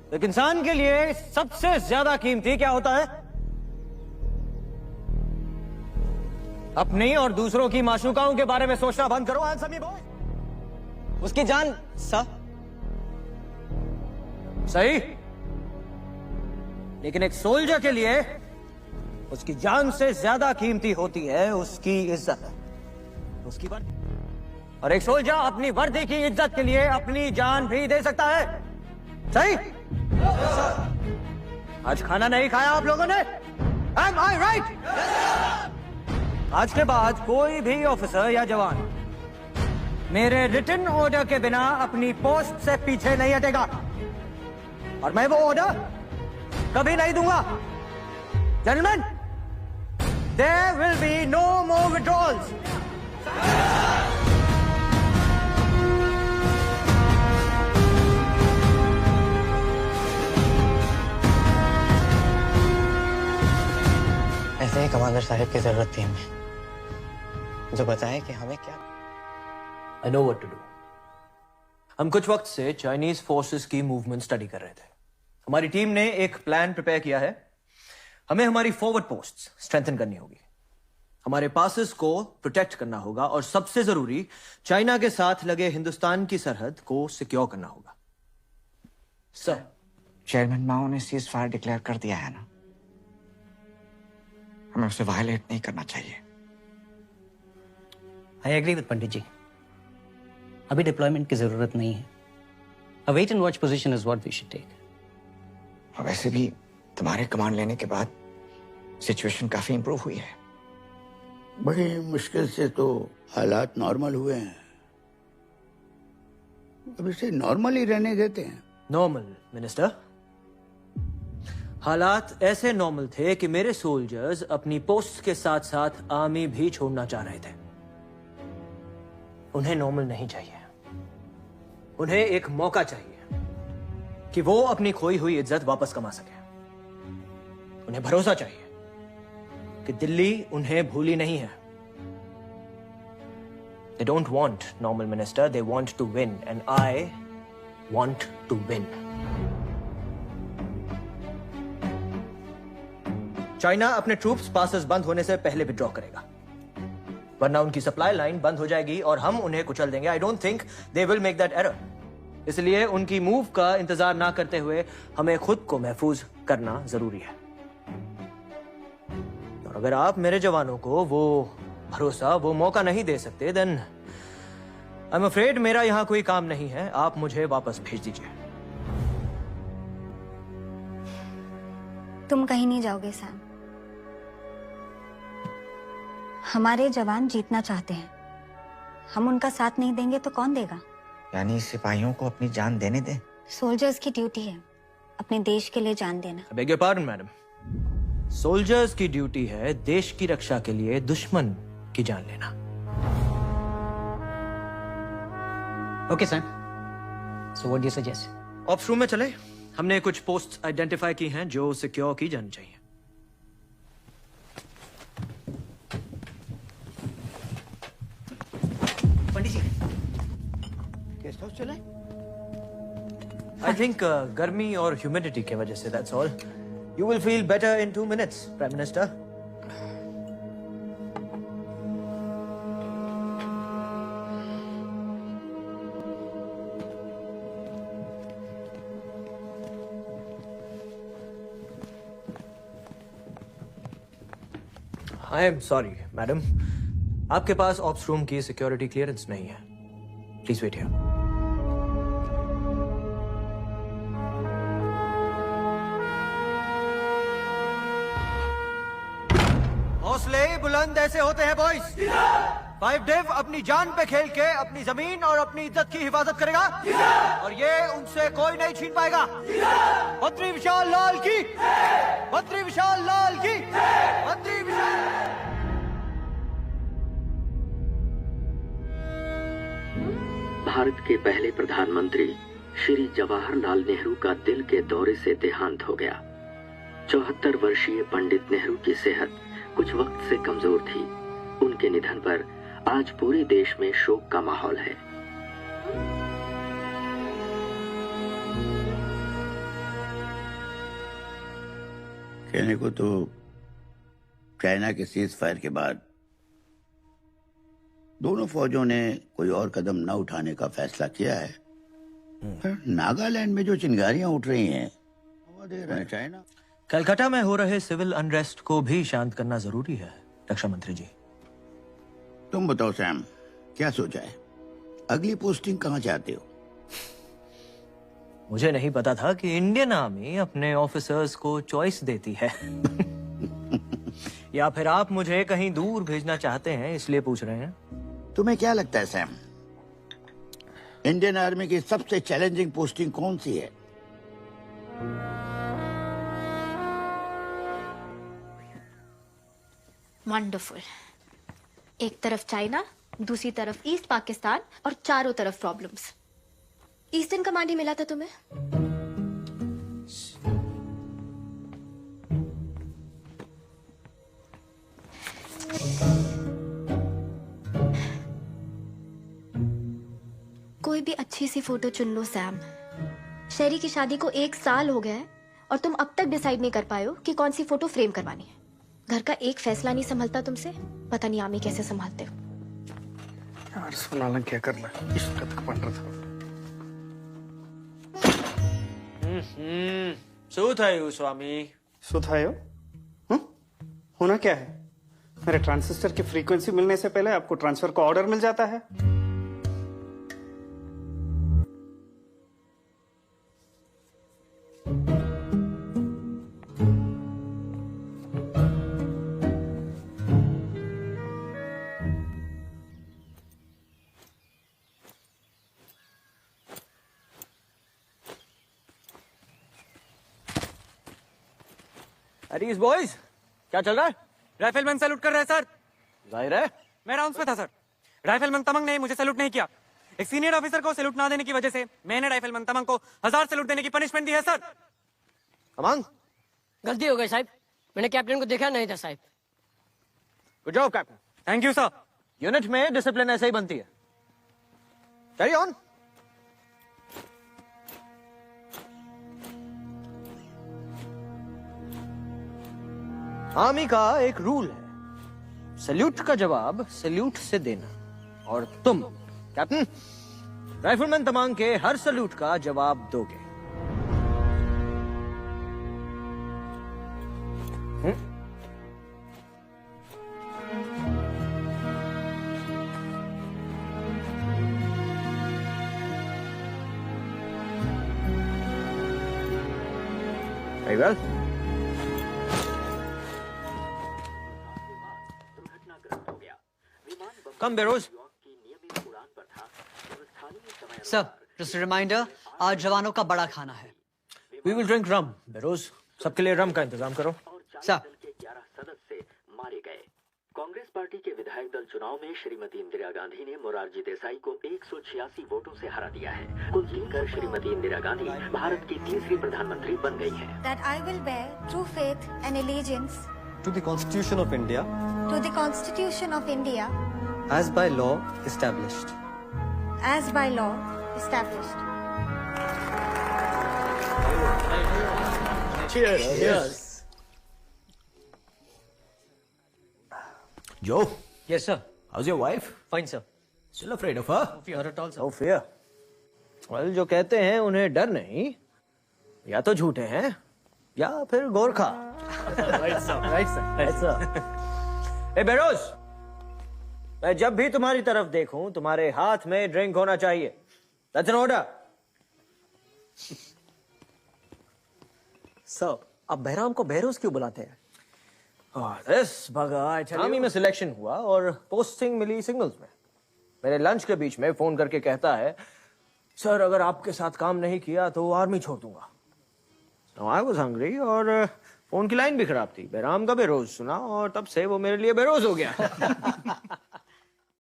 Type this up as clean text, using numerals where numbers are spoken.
एक इंसान के लिए सबसे ज्यादा कीमती क्या होता है? अपनी और दूसरों की माशूकाओं के बारे में सोचना बंद करो। Answer me boy. उसकी जान सर। सही, लेकिन एक सोल्जर के लिए उसकी जान से ज्यादा कीमती होती है उसकी इज्जत, उसकी वर्दी। और एक सोल्जर अपनी वर्दी की इज्जत के लिए अपनी जान भी दे सकता है। सही? आज खाना नहीं खाया आप लोगों ने? Am I right? आज के बाद कोई भी ऑफिसर या जवान मेरे रिटन ऑर्डर के बिना अपनी पोस्ट से पीछे नहीं हटेगा, और मैं वो ऑर्डर कभी नहीं दूंगा। Gentleman, there will be no more withdrawals. ऐसे ही कमांडर साहब की जरूरत थी हमें, जो बताए कि हमें क्या। I know what to do. हम कुछ वक्त से चाइनीज फोर्सेस की मूवमेंट स्टडी कर रहे थे। हमारी टीम ने एक प्लान प्रिपेयर किया है। हमें हमारी फॉरवर्ड पोस्ट्स स्ट्रेंथन करनी होगी, हमारे पासेस को प्रोटेक्ट करना होगा, और सबसे जरूरी चाइना के साथ लगे हिंदुस्तान की सरहद को सिक्योर करना होगा। सर, चेयरमैन माओ ने सीज फायर डिक्लेयर कर दिया है ना, हमें उसे वायलेट नहीं करना चाहिए। आई एग्री विद पंडित जी, अभी डिप्लॉयमेंट की जरूरत नहीं है। A wait and watch position is what we should take. और वैसे भी तुम्हारे कमांड लेने के बाद सिचुएशन काफी इंप्रूव हुई है। बड़ी मुश्किल से तो हालात नॉर्मल हुए हैं, अब इसे नॉर्मल ही रहने देते हैं। नॉर्मल मिनिस्टर, हालात ऐसे नॉर्मल थे कि मेरे सोल्जर्स अपनी पोस्ट के साथ साथ आर्मी भी छोड़ना चाह रहे थे। उन्हें नॉर्मल नहीं चाहिए, उन्हें एक मौका चाहिए कि वो अपनी खोई हुई इज्जत वापस कमा सके। उन्हें भरोसा चाहिए कि दिल्ली उन्हें भूली नहीं है। They don't want normal minister, they want to win, and I want to win. China अपने ट्रूप्स पासेस बंद होने से पहले विड्रॉ करेगा, वरना उनकी सप्लाई लाइन बंद हो जाएगी और हम उन्हें कुचल देंगे। I don't think they will make that error. इसलिए उनकी मूव का इंतजार ना करते हुए हमें खुद को महफूज करना जरूरी है। और अगर आप मेरे जवानों को वो भरोसा, वो मौका नहीं दे सकते, देन आई एम अफ्रेड मेरा यहां कोई काम नहीं है। आप मुझे वापस भेज दीजिए। तुम कहीं नहीं जाओगे सैम। हमारे जवान जीतना चाहते हैं, हम उनका साथ नहीं देंगे तो कौन देगा? यानी सिपाहियों को अपनी जान देने दें? सोल्जर्स की ड्यूटी है अपने देश के लिए जान देना। I beg your pardon, madam. Soldiers की ड्यूटी है देश की रक्षा के लिए दुश्मन की जान लेना। Okay sir, so what do you suggest? Ops room में चले। हमने कुछ पोस्ट आइडेंटिफाई की हैं जो सिक्योर की जानी चाहिए। पंडित जी, गेस्ट हाउस चले? आई थिंक गर्मी और ह्यूमिडिटी की वजह से, that's all. You will feel better in 2 minutes, prime minister. I am sorry madam, आपके पास ऑप्स रूम की सिक्योरिटी क्लियरेंस नहीं है। Please wait here. हौसले बुलंद ऐसे होते हैं बॉयज। 5 डेव अपनी जान पे खेल के अपनी जमीन और अपनी इज्जत की हिफाजत करेगा, और ये उनसे कोई नहीं छीन पाएगा। बद्री विशाल लाल की, बद्री विशाल लाल की, बद्री विशाल। भारत के पहले प्रधानमंत्री श्री जवाहरलाल नेहरू का दिल के दौरे से देहांत हो गया। 74 वर्षीय पंडित नेहरू की सेहत कुछ वक्त से कमजोर थी। उनके निधन पर आज पूरे देश में शोक का माहौल है। कहने को तो चाइना के सीज फायर के बाद दोनों फौजों ने कोई और कदम न उठाने का फैसला किया है। पर नागालैंड में जो चिंगारियां उठ रही हैं वो दे रहा है चाइना। कलकत्ता में हो रहे सिविल अनरेस्ट को भी शांत करना जरूरी है रक्षा मंत्री जी। तुम बताओ सैम, क्या सोचा है? अगली पोस्टिंग कहाँ चाहते हो? मुझे नहीं पता था कि इंडियन आर्मी अपने ऑफिसर्स को चॉइस देती है। या फिर आप मुझे कहीं दूर भेजना चाहते हैं इसलिए पूछ रहे हैं? तुम्हें क्या लगता है सैम, इंडियन आर्मी की सबसे चैलेंजिंग पोस्टिंग कौन सी है? वंडरफुल। एक तरफ चाइना, दूसरी तरफ ईस्ट पाकिस्तान और चारों तरफ प्रॉब्लम्स। ईस्टर्न कमांड ही मिला था तुम्हें? कोई भी अच्छी सी फोटो चुन लो सैम। शेरी की शादी को 1 साल हो गया है और तुम अब तक डिसाइड नहीं कर पाए हो कि कौन सी फोटो फ्रेम करवानी है। घर का एक फैसला नहीं संभलता तुमसे। पता नहीं आमी कैसे संभालते हो। यार सुनालन क्या करना, इश्क तक बन रहा था। सुथायु स्वामी। सुथायो? होना क्या है? मेरे ट्रांजिस्टर की फ्रीक्वेंसी मिलने से पहले आपको ट्रांसफर का ऑर्डर मिल जाता है। अरे इस बॉयज क्या चल रहा है? राइफलमैन सैल्यूट कर रहे हैं सर। जाहिर है मैं राउंड्स पे था सर। राइफलमैन तमंग ने मुझे सैल्यूट नहीं किया। एक सीनियर ऑफिसर को सैल्यूट ना देने की वजह से मैंने राइफलमैन तमंग को 1000 सैल्यूट देने की पनिशमेंट दी है सर। तमंग, गलती हो गई साहब, मैंने कैप्टन को देखा नहीं था साहब। Good job captain. Thank you sir. Unit में डिसिप्लिन ऐसे ही बनती है। Carry on. आर्मी का एक रूल है, सैल्यूट का जवाब सैल्यूट से देना। और तुम कैप्टन राइफलमैन तमांग के हर सैल्यूट का जवाब दोगे। Very well. Come, Beroz. Sir, just a reminder, आज जवानों का बड़ा खाना है। We will drink rum, Beroz. सबके लिए रम का इंतजाम करो। सर। के 11 सदस्य मारे गए। कांग्रेस पार्टी के विधायक दल चुनाव में श्रीमती इंदिरा गांधी ने मोरारजी देसाई को 186 वोटों से हरा दिया है। कुल जीतकर श्रीमती इंदिरा गांधी भारत की तीसरी प्रधानमंत्री बन गई हैं। That I will bear true faith and allegiance To the Constitution of India, to the Constitution of India as by law established. as by law established. Cheers. Joe, Yes, sir. how's your wife? Fine, sir. Still afraid of her? Not at all, sir. No fear. Well, जो कहते हैं उन्हें डर नहीं, या तो झूठे हैं या फिर Gorkha. Right, sir. Right, sir. Right, sir. ए बेरोज, मैं जब भी तुम्हारी तरफ देखूं तुम्हारे हाथ में ड्रिंक होना चाहिए। That's an order. सर, आप बहराम को बहरोज क्यों बुलाते हैं? आर्मी में सिलेक्शन हुआ और पोस्टिंग मिली सिग्नल्स में। मेरे लंच के बीच में फोन करके कहता है, सर अगर आपके साथ काम नहीं किया तो आर्मी छोड़ दूंगा। आई वाज हंग्री और फोन की लाइन भी खराब थी। बेराम का बेरोज सुना और तब से वो मेरे लिए बेरोज हो गया।